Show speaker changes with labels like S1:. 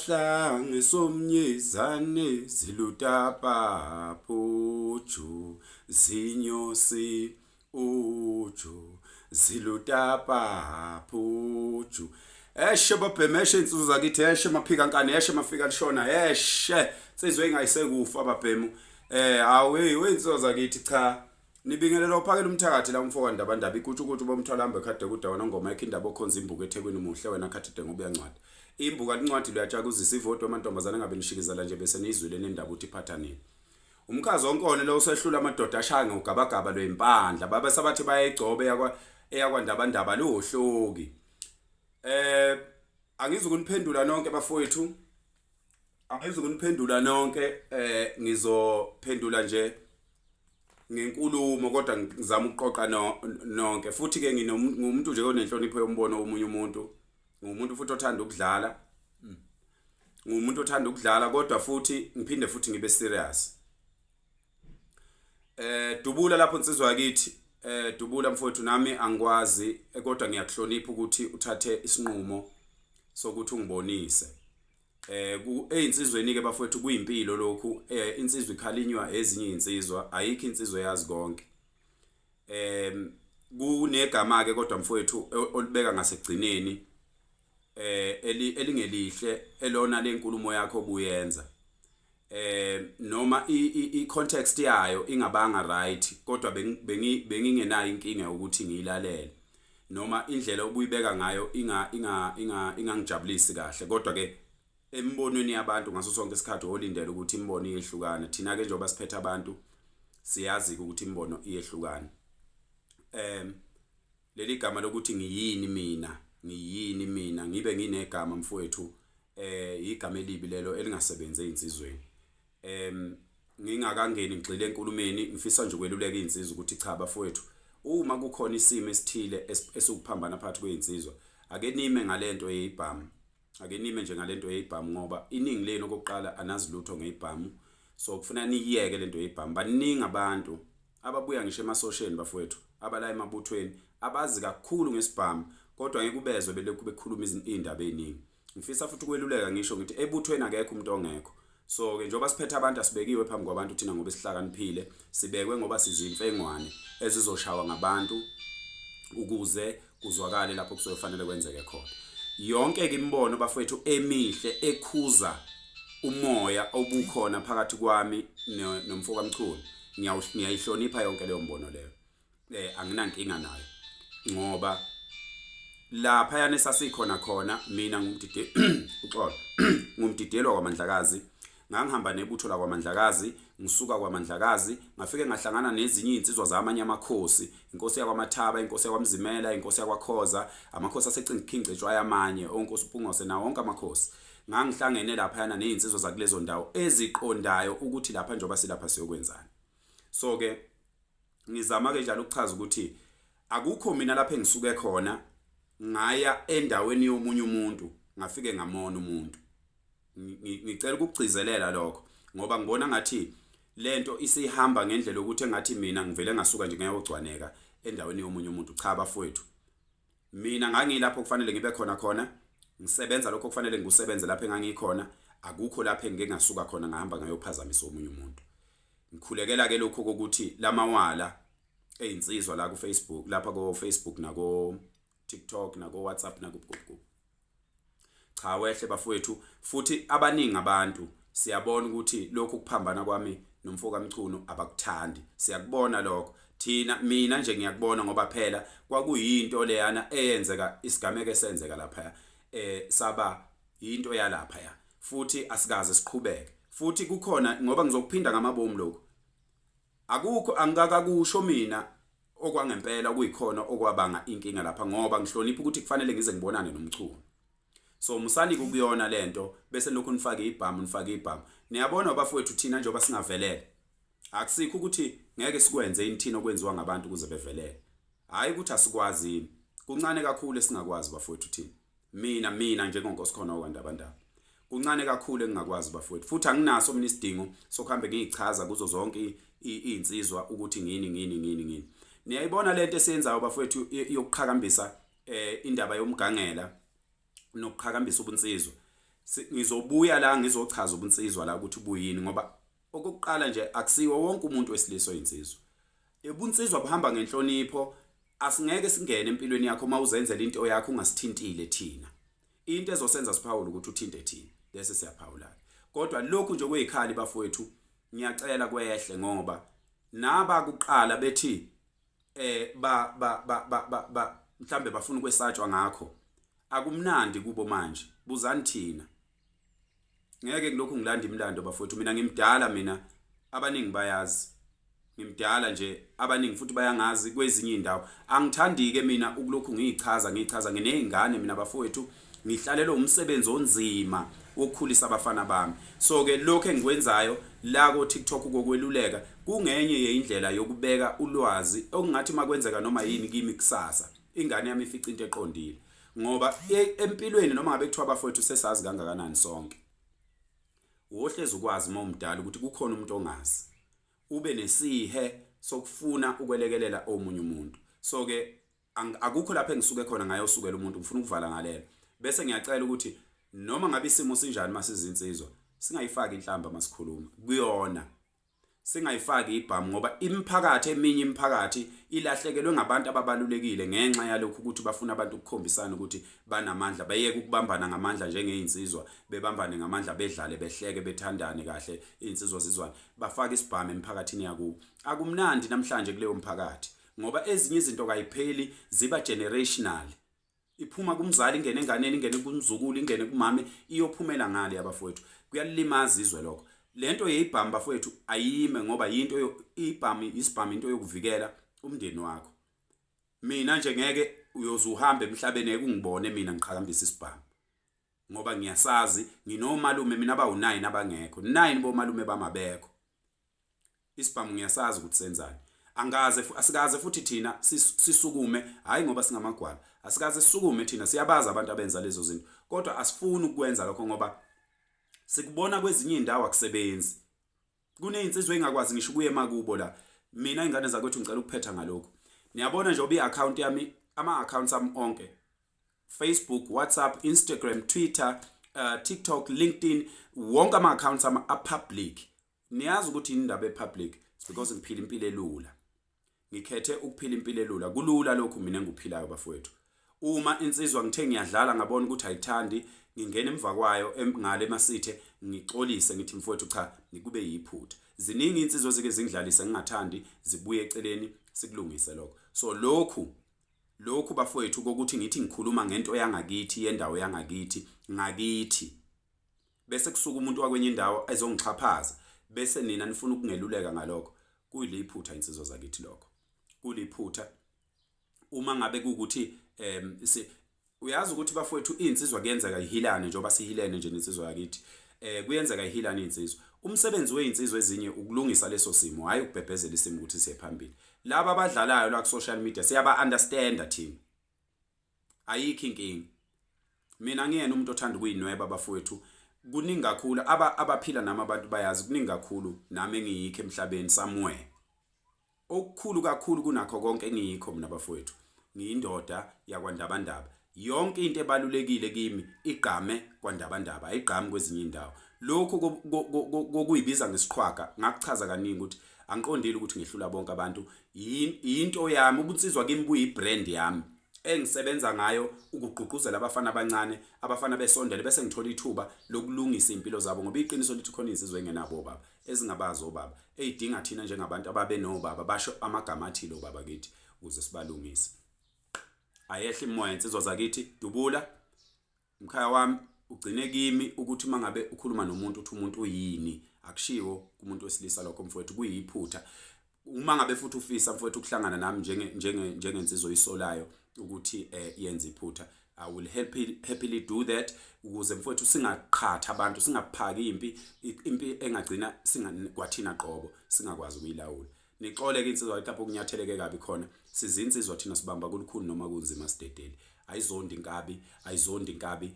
S1: Sahlange somnyezane zilutapa puju zinyosi uju zilutapa puju eshe babhemeshe insizwe zakithi eshe maphika nkani eshe mafika lishona eshe insizwe engayisekufa babhemu awe insizwe zakithi cha nibingelela uphakela umthakathi la umfoko ndabandaba ikutshukutshu bomthwalambe khade kudawona ngoma yakhe indaba okhonza imbuko eThekwini muhle wena khathide ngobuya ncwadi imbuka incwadi luyatshakuzisa ivoto amantombazana ngabe nishikizela nje bese nizwile nendaba uthi Phakathi umkhazi onkone lo usehlula amadoda ashaya ngogabagaba lwempandla babe sabathi bayayigcobe eyakwandabandaba lohloki angizukuniphendula nonke bafowethu angizukuniphendula nonke ngizophendula nje ngenkulumo kodwa ngizama ukuqoqa nonke futhi ke ngumuntu nje onenhlonipho yombono womunye umuntu ngumuntu futhi othanda ukudlala ngumuntu othanda ukudlala kodwa futhi ngiphinde futhi ngibe serious dubula lapho insizwa yakithi dubula mfowethu nami angikwazi kodwa ngiyakuhlonipha ukuthi uthathe isinqumo sokuthi ungibonise einsizweni ke bafowethu kuyimpilo lokhu insizwe ikhalinywa ezinye insizwa ayikho insizwe yazi konke kunegama ke kodwa mfowethu olibeka ngasekugcineni elingelihle elona lenkulumo yakho obuyenza noma i-context yayo ingabanga right kodwa bengingenayo inkinga ukuthi ngiyilalele noma indlela obuyibeka ngayo ingangijabulisi kahle kodwa ke embonweni yabantu ngaso sonke isikhathi olindele ukuthi imbono iyehlukana thina ke njengoba siphethe abantu siyazi ukuthi imbono iyehlukana leli gama lokuthi ngiyini mina ngibe nginegama mfowethu igama elibi lelo elingasebenze einsizweni ngingakangeni ngixile enkulumeni ngifisa nje ukweluleka insizwa ukuthi cha bafowethu uma kukhona isimo esithile esikuphambana phakathi kweinsizwa ake nime ngalento yezibhamu ake nime nje ngalento yezibhamu ngoba iningi leni okokuqala anazi lutho ngezibhamu so kufuna niyeke lento yezibhamu baningi abantu ababuya ngisho emasosheni bafowethu abala emabuthweni abazi kakhulu ngesibhamu kodwa ngeke ubezwe belokhu bekhuluma izindaba eziningi ngifisa futhi ukweluleka ngisho ngithi ebuthweni akekho umuntu ongekho so ke njengoba siphethe abantu asibekiwe phambi kwabantu thina ngoba sihlakaniphile sibekwe ngoba sizimfengwane ezizoshawa ngabantu ukuze kuzwakale lapho kuzofanele kwenzeke khona yonke ke imbono bafowethu emihle ekhuza umoya obukhona phakathi kwami nomfoko kamchunu ngiyayihlonipha yonke leyo mbono leyo anginankinga nayo ngoba lapha yana sasikhona khona mina ngumdidelo kwaMandlakazi ngangihamba nebutho la kwaMandlakazi ngisuka kwaMandlakazi ngafike ngahlangana nezinye insizwa zamanye amakhosi inkosi yakwaMathaba inkosi yakwaMzimela inkosi yakwaKhoza amakhosi aseCinkingcetshwa yamanye onkosi uPungose na wonke amakhosi ngangihlangene lapha yana nezinsizwa zakulezo ndawo eziqondayo ukuthi lapha njengoba silapha siyokwenzana so ke ngizama ke njalo ukuchaza ukuthi akukho mina lapha engisuke khona ngaya endaweni yomunye umuntu ngafike ngamona umuntu ngicela ukugcizelela lokho ngoba ngibona ngathi lento isihamba ngendlela ukuthi engathi mina ngivele ngasuka nje ngiyogcwaneka endaweni yomunye umuntu cha bafowethu mina ngangilapho kufanele ngibe khona ngisebenza lokho kufanele ngikusebenze lapha engangikhona akukho lapha engeke ngasuka khona ngahamba ngayophazamisa omunye umuntu ngikhulekela ke lokho ukuthi lamawala einsizwa la ku Facebook lapha ko Facebook nako TikTok nako WhatsApp nako Google cha wehle bafowethu futhi abaningi abantu siyabona ukuthi lokho kuphambana kwami nomfoko kamchunu abakuthandi siyakubona lokho mina nje ngiyakubona ngoba phela kwakuyinto leyana eyenzeka isigameke esenzeka lapha saba into yalapha ya futhi asikaze siqhubeke futhi kukhona ngoba ngizokuphinda ngamabomu lokho akukho angakakusho mina okwangempela kuyikhona okwabanga inkinga lapha ngoba ngihlonipha ukuthi kufanele ngize ngibonane nomchunu so musani kukuyona lento bese lokhu nifake ibhamu niyabona bafowethu thina njengoba singavelele akusikho ukuthi ngeke sikwenze inthina okwenziwa ngabantu kuze bevelele hayi ukuthi asikwazi kuncane kakhulu esingakwazi bafowethu thina mina njengonkosi khona okwandabandaba kuncane kakhulu engingakwazi bafowethu futhi anginaso mina isidingo sokuhambe ngiyichaza kuzo zonke izinsizwa ukuthi ngini niyayibona lento esenzayo bafowethu yokuqhakambisa indaba yomgangela nokuqhakambisa ubunsizwa Ngizobuya la ngizochaza ubunsizwa la ukuthi ubuyini ngoba okokuqala nje akusiwo wonke umuntu wesilisa oyinsizwa. Ubunsizwa buhamba ngenhlonipho. Asingeke singene empilweni yakho mawuzenzela into yakho ungasithintile thina. Into ezosenza siphawula ukuthi uthinte thina bese siyaphawula. Kodwa lokhu nje kweyikhali bafowethu ngiyacela kwehle ngoba naba kuqala bethi mhlambe bafuna ukwesatshwa ngakho. Akumnandi kubo manje. Buzani thina. Ngeke kulokhu ngilanda imlando bafowethu. Mina ngimdala mina abaningi bayazi. Ngimdala nje abaningi futhi bayangazi kwezinye indawo. Angithandi ke mina ukulokhu ngichaza nginezingane mina bafowethu ngihlalelo umsebenzi onzima wokukhulisa abafana bami. So ke lokho engikwenzayo la ko TikTok kokweluleka kungenye yeindlela yokubeka ulwazi okungathi makwenzeka noma yini kimi kusasa ingane yami ifica into eqondile ngoba empilweni noma ngabe kuthiwa bafowethu sesazi kangakanani sonke. Wohlezi ukwazi mawumdala ukuthi kukhona umuntu ongazi. Ube nesihe sokufuna ukwelekelela omunye umuntu. So ke akukho lapha engisuke khona ngayo sukela umuntu ngifuna ukuvala ngalelo. Bese ngiyacela ukuthi noma ngabe isimo sinjani masizinsizwa singayifaki inhlamba masikhuluma kuyona. Singayifaki ibhamu ngoba imiphakathi eminye imiphakathi ilahlekelwe ngabantu ababalulekile ngenxa yalokho ukuthi bafuna abantu ukukhombisana ukuthi banamandla bayeke ukubambana ngamandla njengezinsizwa bebambane ngamandla bedlale behleke bethandane kahle izinsizwa zizwane bafaka isibhamu emphakathini yakubo. Akumnandi namhlanje kuleyo mphakathi ngoba ezinye izinto kayipheli ziba generational. Iphuma kumzali ingene enganeni ingene kumzukulu ingene kumame iyophumela ngale abafowethu. Kuyalimaza izwe lokho. Lento yeyibhamu bafowethu ayime ngoba into isibhamu into yokuvikela umndeni wakho. Mina nje ngeke uyozuhamba emhlabeni ekungibone mina ngiqhakambisa isibhamu. Ngoba ngiyasazi nginomalume mina abawu9 abangekho. 9 bomalume bamabekho. Isibhamu ngiyasazi ukuthi senzani. Asikaze futhi thina sisukume hayi ngoba singamagwala. Asikaze sisukume thina siyabaza abantu abenza lezo zinto. Kodwa asifuni ukwenza lokho ngoba sikubona kwezinye indawo akusebenzi. Kunezinsizwe engakwazi ngisho kuye makubo la. Mina ingane zakwethu ngicela ukuphetha ngalokho. Niyabona nje obi-account yami ama-accounts ami onke. Facebook, WhatsApp, Instagram, Twitter, TikTok, LinkedIn, wonke ama-accounts ami a-public. Niyazi ukuthi indaba e-public because ngiphila impilo elula. Ngikhethe ukuphila impilo elula. Kulula lokhu mina enguphilayo bafowethu. Uma insizwa ngithe ngiyadlala ngabona ukuthi ayithandi ngingena emva kwayo ngale emasithe ngixolise ngithi mfowethu cha nikube yiphutha. Ziningi insizwa zike zingidlalise ngingathandi zibuye eceleni sikulungise lokho. So lokhu bafowethu kokuthi ngithi ngikhuluma ngento yangakithi yendawo yangakithi ngakithi. Bese kusuka umuntu wakwenye indawo ezongixhaphaza bese nina nifuna ukungeluleka ngalokho. Kuyiliphutha insizwa zakithi lokho. Kuliphutha uma ngabe kukuthi uyazi ukuthi bafowethu insizwa kuyenzeka ihilane njengoba sihilene nje insizwa yakithi. Kuyenzeka ihilane insizwa. Umsebenzi weinsizwa ezinye ukulungisa leso simo hayi ukubhebhezela isimo ukuthi siye phambili. Laba abadlalayo la ku social media siyaba understand thina. Ayikho inkingi. Mina ngiyena umuntu othanda ukuyinweba bafowethu. Kuningi kakhulu abaphila nami abantu bayazi kuningi kakhulu nami engiyikho emhlabeni somewhere. Okukhulu kakhulu kunakho konke engiyikho mina bafowethu. Ngiyindoda yakwandabandaba. Yonke into ebalulekile kimi igqame kwandabandaba ayigqami kwezinye indawo. Lokho kokuyibiza ngesiqhwaga ngakuchaza kaningi ukuthi angiqondile ukuthi ngihlula bonke abantu. Into yami ubunsizwa kimi buyibrand yami engisebenza ngayo ukugqugquzela abafana abancane abafana besondele bese ngithola ithuba lokulungisa impilo zabo ngoba iqiniso lithi khona insizwe engenabo baba ezingabazi obaba ezidinga thina njengabantu ababe nobaba basho amagama athile obaba kithi ukuze sibalungise. Ayehle imoya insizwa zakithi dubula umkhaya wami ugcine kimi ukuthi mangabe ukhuluma nomuntu uthi umuntu uyini akushiwo kumuntu wesilisa lokho mfowethu kuyiphutha. Uma ngabe futhi ufisa mfowethu ukuhlangana nami njengensizwe isolayo ukuthi yenze iphutha I will happily do that ukuze mfowethu singaqhatha abantu singaphaki impi engagcina singakwathina qobo singakwazi ukuyilawula. Nixole ke insizwa lapho kunyatheleke kabi khona sizinsizwa thina sibamba kulukhuni noma kunzima sidedeli ayizondi inkabi